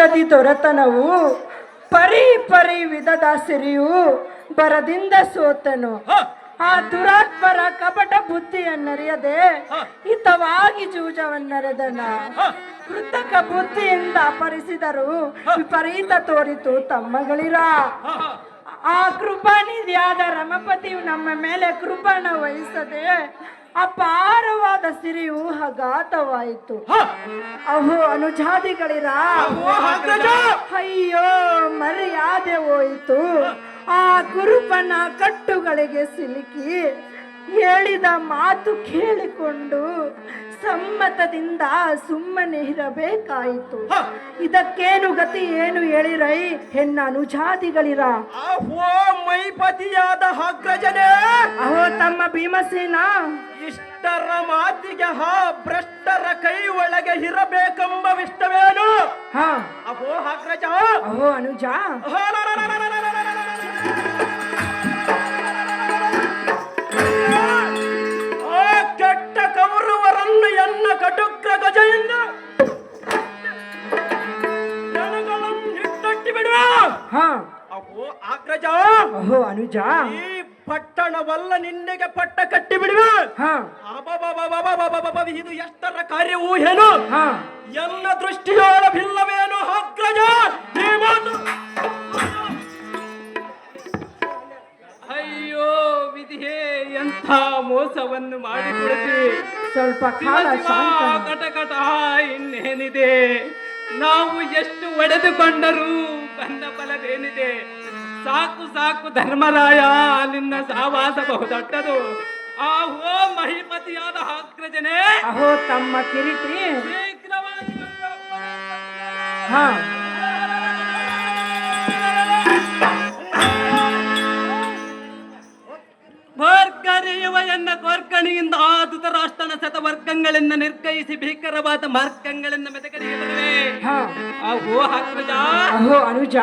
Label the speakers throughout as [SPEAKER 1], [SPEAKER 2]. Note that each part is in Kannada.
[SPEAKER 1] ಪಂಚದಿ ದೊರೆತನವು ಪರಿ ಪರಿ ವಿಧದ ಸಿರಿಯು ಬರದಿಂದ ಸೋತನು. ಆ ದುರಾತ್ಮರ ಕಪಟ ಬುದ್ಧಿಯನ್ನರಿಯದೆ ಹಿತವಾಗಿ ಜೂಜವನ್ನರೆದನ. ಕೃತಕ ಬುದ್ಧಿಯಿಂದ ಅಪರಿಸಿದರು ವಿಪರೀತ ತೋರಿತು ತಮ್ಮಗಳಿರ. ಆ ಕೃಪಾನಿಧಿಯಾದ ರಮಪತಿಯು ನಮ್ಮ ಮೇಲೆ ಕೃಪಣ ವಹಿಸದೆ ಅಪಾರವಾದ ಸಿರಿಯು ಅಘಾತವಾಯಿತು. ಅಹೋ ಅನುಜಾತಿಗಳಿರ, ಅಯ್ಯೋ ಮರ್ಯಾದೆ ಹೋಯಿತು. ಆ ಕುರುಪನ ಕಟ್ಟುಗಳಿಗೆ ಸಿಲುಕಿ ಹೇಳಿದ ಮಾತು ಕೇಳಿಕೊಂಡು ಸಮ್ಮತದಿಂದ ಸುಮ್ಮನೆ ಇರಬೇಕಾಯಿತು. ಇದಕ್ಕೇನು ಗತಿ ಏನು ಹೇಳಿರೈ ಹೆಣ್ಣ ಅನುಜಾತಿಗಳಿರ.
[SPEAKER 2] ಅಹೋ ಮೈಪತಿಯಾದ ಅಗ್ರಜನೇ,
[SPEAKER 1] ಅಹೋ ತಮ್ಮ ಭೀಮಸೇನ,
[SPEAKER 2] ಇಷ್ಟರ ಮಾತಿಗೆ ಭ್ರಷ್ಟರ ಕೈ ಒಳಗೆ ಇರಬೇಕೆಂಬವಿಷ್ಟವೇನು? ಅಹೋ ಅಗ್ರಜ,
[SPEAKER 1] ಅಹೋ ಅನುಜ,
[SPEAKER 2] ಕೆಟ್ಟ ಕೌರವರನ್ನು ಎನ್ನ ಕಟುಕ್ರ ಗಜೆಯಿಂದ ಜನಗಳನ್ನು ಹಿಟ್ಟಟ್ಟಿ ಬಿಡುವ. ಅಹೋ ಅಗ್ರಜ,
[SPEAKER 1] ಅಹೋ ಅನುಜ,
[SPEAKER 2] ಈ ಪಟ್ಟಣವಲ್ಲ ನಿನ್ನೆಗೆ ಪಟ್ಟ ಕಟ್ಟಿ ಬಿಡುವ. ಇದು ಎಷ್ಟರ ಕಾರ್ಯವೂ ಏನು? ಎಲ್ಲ ದೃಷ್ಟಿಯೋಳವಿಲ್ಲವೇನು ಅಗ್ರಜ? ಈ ಮಾತು ಅಯ್ಯೋ ವಿಧಿಯೇ, ಎಂಥ ಮೋಸವನ್ನು ಮಾಡಿಕೊಡುತ್ತೆ.
[SPEAKER 1] ಸ್ವಲ್ಪ ಕಾಲ
[SPEAKER 2] ಕಟಕಟ ಇನ್ನೇನಿದೆ? ನಾವು ಎಷ್ಟು ಒಡೆದುಕೊಂಡರೂ ಬಂದ ಫಲವೇನಿದೆ? ಸಾಕು ಸಾಕು ಧರ್ಮರಾಯ, ನಿನ್ನ ಸಾವಾಸ ಬಹುದೊಡ್ಡದು. ಆಹೋ ಮಹಿಪತಿಯಾದ ಅಗ್ರಜನೇ,
[SPEAKER 1] ಅಹೋ ತಮ್ಮ ಕಿರೀಟಿ,
[SPEAKER 2] ಶೀಘ್ರವಾಗಿ ಭರ್ಕರಿಯುವ ಎನ್ನ ಕೋರ್ಕಣಿಯಿಂದ ಆದುತ ರಾಷ್ಟ್ರನ ಶತವರ್ಗಗಳಿಂದ ನಿರ್ಗಯಿಸಿ ಭೀಕರವಾದ ಮಾರ್ಗಗಳಿಂದ ಮೆತಕರಿಗೆ ಬರುವೆ. ಅಹೋ ಅಗ್ರಜ,
[SPEAKER 1] ಅಹೋ ಅನುಜ,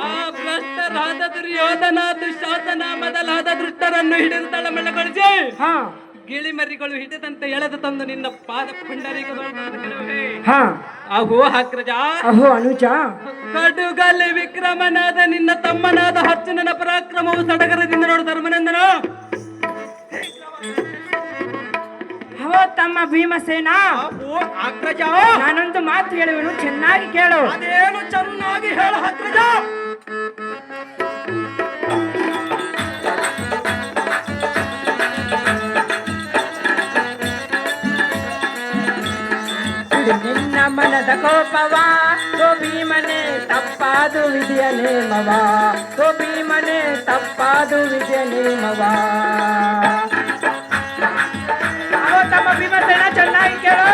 [SPEAKER 2] ಆ ಭ್ರಷ್ಟರಾದ ದುರ್ಯೋಧನ ದುಶಾಸನ ಮೊದಲಾದ ದುಷ್ಟರನ್ನು ಹಿಡಿದು ತಳಮಳಗೊಳಿಸಿ ಗಿಳಿಮರಿಗಳು ಹಿಡಿದಂತೆ ಎಳೆದು ತಂದು ನಿನ್ನ ಪಾದ ಪುಂಡರೀಕರುವೆ. ಅಹೋ ಅಗ್ರಜ,
[SPEAKER 1] ಅಹೋ ಅನುಜ,
[SPEAKER 2] ಕಡುಗಲ್ಲಿ ವಿಕ್ರಮನಾದ ನಿನ್ನ ತಮ್ಮನಾದ ಅರ್ಜುನನ ಪರಾಕ್ರಮವು ಸಡಗರದಿಂದ ನೋಡು ಧರ್ಮನಂದನ.
[SPEAKER 1] ಅಹೋ ತಮ್ಮ ಭೀಮಸೇನ,
[SPEAKER 2] ಅಗ್ರಜ,
[SPEAKER 1] ನಾನೊಂದು ಮಾತು ಹೇಳುವೆನು, ಚೆನ್ನಾಗಿ ಕೇಳು.
[SPEAKER 2] ಅದೇನು ಚೆನ್ನಾಗಿ ಹೇಳ ಅಗ್ರಜ?
[SPEAKER 1] ನಿನ್ನ ಮನದ ಕೋಪವಾ ಓ ಭೀಮನೆ ತಪ್ಪಾದು ವಿಧಿಯ ನೇಮವಾ, ಓ ಭೀಮನೆ ತಪ್ಪಾದು ವಿಧಿಯ ನೇಮವಾ. ಅಹೋ ತಮ್ಮ ಭೀಮಸೇನ, ಚೆನ್ನಾಗಿ ಕೇಳು.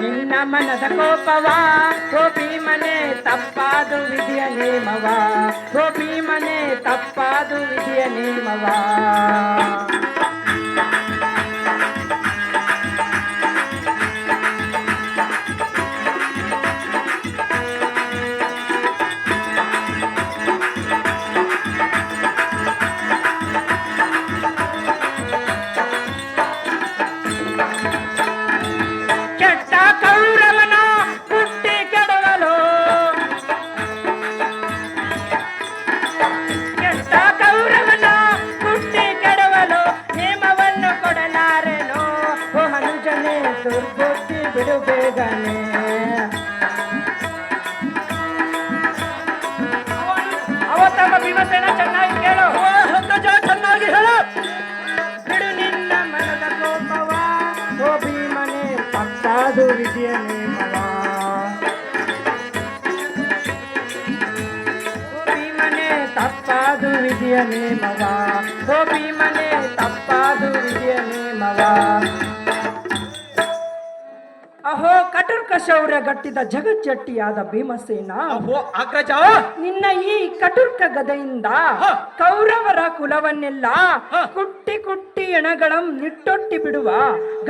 [SPEAKER 1] ನಿನ್ನ ಮನದ ಕೋಪವಾ ಓ ಭೀಮನೆ ತಪ್ಪಾದು ವಿಧಿಯ ನೇಮವಾ, ಓ ಭೀಮನೆ ತಪ್ಪಾದು ವಿಧಿಯ ನೇಮವಾ. ದುರ್ಬುದ್ಧಿ ಬಿಡು ಬೇಗನೆ. ಅವತ್ತಮ್ಮ ಭೀಮಸೇನ, ಚೆನ್ನಾಗಿ ಕೇಳು.
[SPEAKER 2] ಚೆನ್ನಾಗಿ ಹೇಳು.
[SPEAKER 1] ಬಿಡು ನಿನ್ನ ಮನದ ಕೋಪವಾ ಓ ಭೀಮನೆ ತಪ್ಪಾದು ವಿಧಿಯ ನೇಮವಾ, ಓ ಭೀಮನೆ ತಪ್ಪಾದು ವಿಧಿಯ ನೇಮವಾ, ಓ ಭೀಮನೆ ತಪ್ಪಾದು ವಿಧಿಯ ನೇಮವಾ. ಅಹೋ ಕಟುರ್ಕ ಶೌರ್ಯ ಗಟ್ಟಿದ ಜಗಜ್ಜಟ್ಟಿಯಾದ ಭೀಮಸೇನ,
[SPEAKER 2] ಅಹೋ ಅಗ್ರಜ,
[SPEAKER 1] ನಿನ್ನ ಈ ಕಟುರ್ಕ ಗದೆಯಿಂದ ಕೌರವರ ಕುಲವನ್ನೆಲ್ಲ ಕುಟ್ಟಿ ಕುಟ್ಟಿ ಎಣಗಳಂ ನಿಟ್ಟೊಟ್ಟಿ ಬಿಡುವ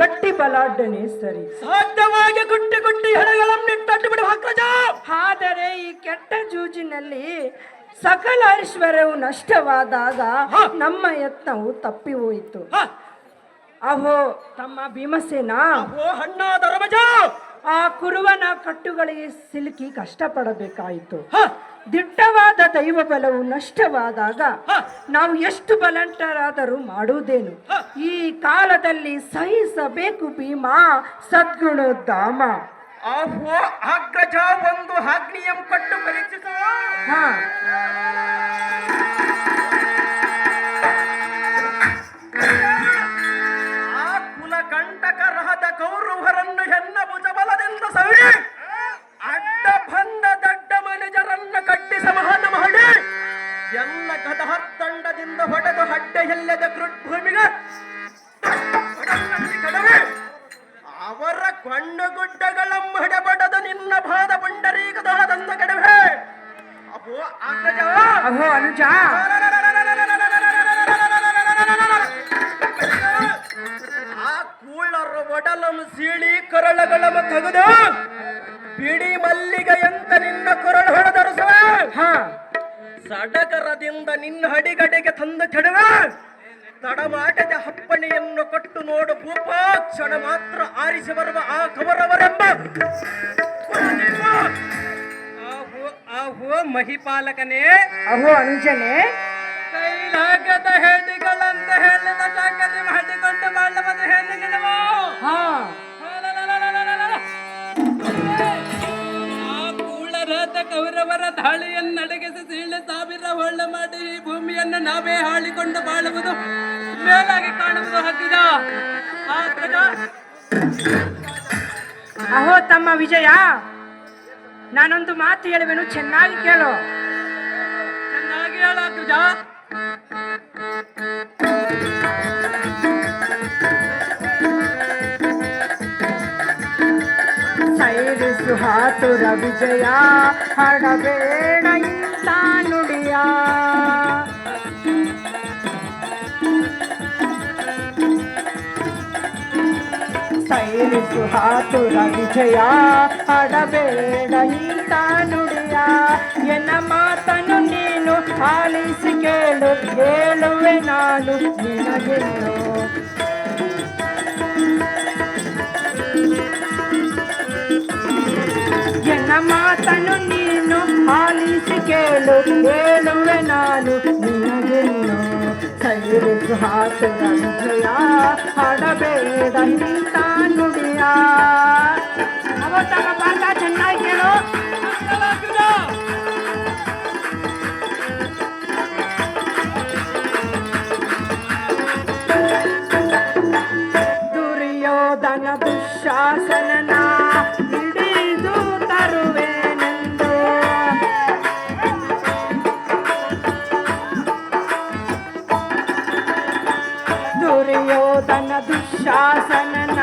[SPEAKER 1] ಗಟ್ಟಿ ಬಲಾಢ್ಯನೇ ಸರಿ.
[SPEAKER 2] ಸಾಧ್ಯವಾಗಿ ಕುಟ್ಟಿ ಕುಟ್ಟಿ ಎಣಗಳಂ ನಿಟ್ಟೊಟ್ಟಿ ಬಿಡುವ ಅಗ್ರಜ.
[SPEAKER 1] ಆದರೆ ಈ ಕೆಟ್ಟ ಜೂಜಿನಲ್ಲಿ
[SPEAKER 3] ಸಕಲ ಐಶ್ವರ್ಯವು ನಷ್ಟವಾದಾಗ ನಮ್ಮ ಯತ್ನವು ತಪ್ಪಿ ಹೋಯಿತು. ಅಹೋ ತಮ್ಮ ಭೀಮಸೇನ,
[SPEAKER 1] ಓ ಹಣ್ಣಾದ ರಮಜ,
[SPEAKER 3] ಆ ಕುರುವನ ಕಟ್ಟುಗಳಿಗೆ ಸಿಲುಕಿ ಕಷ್ಟಪಡಬೇಕಾಯಿತು. ದಿಟ್ಟವಾದ ದೈವ ಬಲವು ನಷ್ಟವಾದಾಗ ನಾವು ಎಷ್ಟು ಬಲಂಟರಾದರೂ ಮಾಡುವುದೇನು? ಈ ಕಾಲದಲ್ಲಿ ಸಹಿಸಬೇಕು ಭೀಮಾ ಸದ್ಗುಣೋದ್ದಾಮ.
[SPEAKER 1] ಆಹೋ ಅಗ್ರಜ, ಒಂದು ಆಜ್ಞೆಯಂ ಕೊಟ್ಟು ಪರೀಕ್ಷಿಸ.
[SPEAKER 3] ಹಾ
[SPEAKER 1] ಆ ಕುಲಕಂಟಕರಹದ ಕೌರವರನ್ನು ಹೆನ್ನ ಭುಜಬಲದಿಂದ ಸವಿ ಅಡ್ಡ ಬಂದ ದಡ್ಡ ಮನುಜರನ್ನ ಕಟ್ಟಿಸ ಮಹಾನ ಮಾಡಿ ಎಲ್ಲ ಗದಹತ್ತಂಡದಿಂದ ಹೊಡೆದು ಹಡ್ಡೆ ಎಲ್ಲದ ಕೃಟ್ಭೂಮಿಗೆ ಕಡವೆ ಅವರ ಕೊಂಡುಗುಡ್ಡಗಳ ಮಡಬಡದು ನಿನ್ನ ಬಾದ ಪುಂಡರೀಕದೊಳದಂದ ಕಡವೆ. ಅಪ್ಪೋ ಅಗ್ರಜ,
[SPEAKER 3] ಅಹೋ ಅನುಜ,
[SPEAKER 1] ಆ ಕೂಳರ ಒಡಲಂ ಸೀಳಿ ಕೊರಳಗಳಮ ತೆಗೆದು ಬಿಡಿ ಮಲ್ಲಿಗೆಯಂತ ನಿನ್ನ ಕೊರಳು ಹೊಡೆದರಸುವ. ಸಡಗರದಿಂದ ನಿನ್ನ ಹಡಿಗಡೆಗೆ ತಂದು ಕೆಡುವೆ. ತಡಮಾಟದ ಹಪ್ಪಣೆಯನ್ನು ಕೊಟ್ಟು ನೋಡು ಭೂಪ, ಕ್ಷಣ ಮಾತ್ರ ಆರಿಸಿ ಬರುವ ಆ ಕವರವರೆಂಬ
[SPEAKER 2] ಆಹೋ ಮಹಿಪಾಲಕನೇ,
[SPEAKER 3] ಅಹೋ ಅನುಜನೇ,
[SPEAKER 2] ಕೈಲಾಗದ ಹೆಣ್ಣಿಗಳಂತ ಹೇಳಿದ ಚಾಕರಿ ಮಾಡಿಕೊಂಡು ಮಾಡುವ ಹೆಣ್ಣುಗಳವು. ಆ ಕೂಳರಾದ ಕೌರವರ ದಾಳಿಯನ್ನಡಗಿಸಿ ಸೀಳೆ ಸಾವಿರ ಹೊಳ್ಳ ಮಾಡಿ ಈ ಭೂಮಿಯನ್ನು ನಾವೇ ಹಾಳಿಕೊಂಡು ಬಾಳುವುದು ಮೇಲಾಗಿ ಕಾಣುವುದು ಹಕ್ಕಿದ.
[SPEAKER 3] ಅಹೋ ತಮ್ಮ ವಿಜಯ, ನಾನೊಂದು ಮಾತು ಹೇಳುವೆನು, ಚೆನ್ನಾಗಿ ಕೇಳು.
[SPEAKER 2] ಚೆನ್ನಾಗಿ ಹೇಳಾಗ್ರಜ.
[SPEAKER 3] ಸೈರಿಸು ಹಾತುರ ವಿಜಯ, ಹಡಬೇಡ ಇಂಥ ನುಡಿಯ. ಸೈರಿಸು ಹಾತುರ ವಿಜಯ, ಹಡಬೇಡ ಇಂಥ ನುಡಿಯ. ಎನ್ನ ಮಾತನ್ನು ನೀನು ಆಲಿಸಿ ಕೇಳು, ಹೇಳುವೆ ನಾನು ನಿನಗೆಲ್ಲೋ. ಎನ್ನ ಮಾತನ್ನು ನೀನು ಆಲಿಸಿ ಕೇಳು, ಹೇಳುವೆ ನಾನು ನಿನಗೆಲ್ಲೋ. ಸೈರಿಸು ಹಾತುರ ವಿಜಯ, ಹಡಬೇಡ ಇಂಥ ನುಡಿಯ. ಅವತ್ತಮ್ಮ ಪಾಠ ಚೆನ್ನಾಗಿ ಕೇಳು. ದುರ್ಯೋಧನ ದುಶ್ಯಾಸನನ ಹಿಡಿದು ತರುವೆನೆಂದು. ದುರ್ಯೋಧನ ದುಶ್ಯಾಸನನ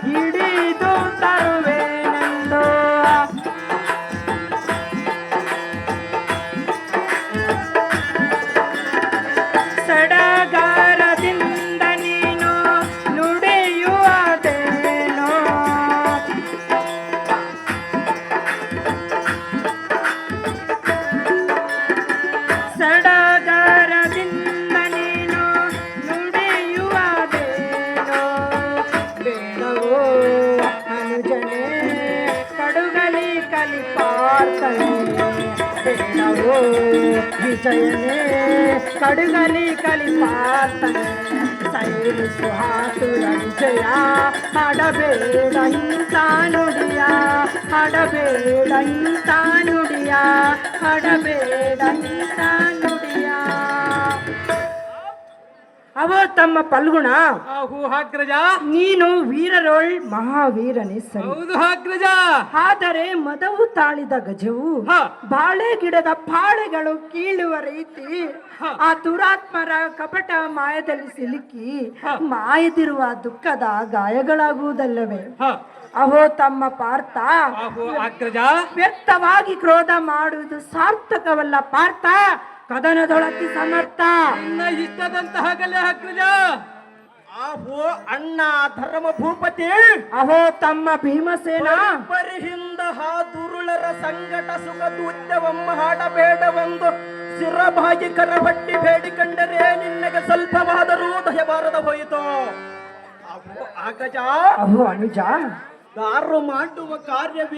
[SPEAKER 3] ಹಿಡಿದು ತರುವೆನೆಂದು. ಸಡಗರದಿಂದ ನೀನು ನುಡಿಯುವುದೇನೋ. ಸಡಗರದಿಂದ ನೀನು ನುಡಿಯುವುದೇನೋ. ಬೇಡವೋ ಅನುಜನೇ ಕಡುಗಲಿ ಕಲಿಪಾರ್ತನೆ. ಬೇಡವೋ ವಿಜಯನೇ ಕಡುಗಲಿ ಕಲಿಪಾರ್ತನೆ. ಸೈರಿಸು ಹಾತುರ ವಿಜಯ, ಹಡಬೇಡ ಇಂಥ ನುಡಿಯ. ಹಡಬೇಡ ಇಂಥ ನುಡಿಯ, ಹಡಬೇಡ ಇಂಥ ನುಡಿಯ. ಅವೋ ತಮ್ಮ ಪಲ್ಗುಣ,
[SPEAKER 2] ಆಹು ಅಗ್ರಜ,
[SPEAKER 3] ನೀನು ವೀರರೋಳ್ ಮಹಾವೀರನೇ ಸರಿ.
[SPEAKER 2] ಹೌದು ಅಗ್ರಜ.
[SPEAKER 3] ಆದರೆ ಮದವು ತಾಳಿದ ಗಜವು ಬಾಳೆ ಗಿಡದ ಪಾಳೆಗಳು ಕೀಳುವ ರೀತಿ ಆ ದುರಾತ್ಮರ ಕಪಟ ಮಾಯದಲ್ಲಿ ಸಿಲುಕಿ ಮಾಯದಿರುವ ದುಃಖದ ಗಾಯಗಳಾಗುವುದಲ್ಲವೇ? ಅಹೋ ತಮ್ಮ ಪಾರ್ಥ,
[SPEAKER 2] ಅಗ್ರಜ,
[SPEAKER 3] ವ್ಯಕ್ತವಾಗಿ ಕ್ರೋಧ ಮಾಡುವುದು ಸಾರ್ಥಕವಲ್ಲ ಪಾರ್ಥ. ಕದನದೊಳತಿ ಸಮರ್ಥ.
[SPEAKER 2] ನಿನ್ನ ಇಷ್ಟದಂತಹ ಗಲೆ ಅಗ್ರಜ.
[SPEAKER 1] ಆಹೋ ಅಣ್ಣ ಧರ್ಮ ಭೂಪತಿ,
[SPEAKER 3] ಅಹೋ ತಮ್ಮ ಭೀಮಸೇನ,
[SPEAKER 1] ಪರಿಹಿಂದ ಹಾ ದುರುಳರ ಸಂಗಟ ಸುಖ ದೂತ್ಯವಮ್ಮ ಹಾಡಬೇಡವೆಂದು ಸಿರಬಾಗಿ ಕರಬಟ್ಟಿ ಬೇಡಿಕೊಂಡರೆ ನಿನ್ನಗೆ ಸ್ವಲ್ಪವಾದರೂ ದಯ ಬಾರದ ಹೋಯಿತು. ಅಗಜ
[SPEAKER 3] ಅಹೋ ಅನುಜ
[SPEAKER 1] ದಾರು ಮಾಡುವ ಕಾರ್ಯವೇ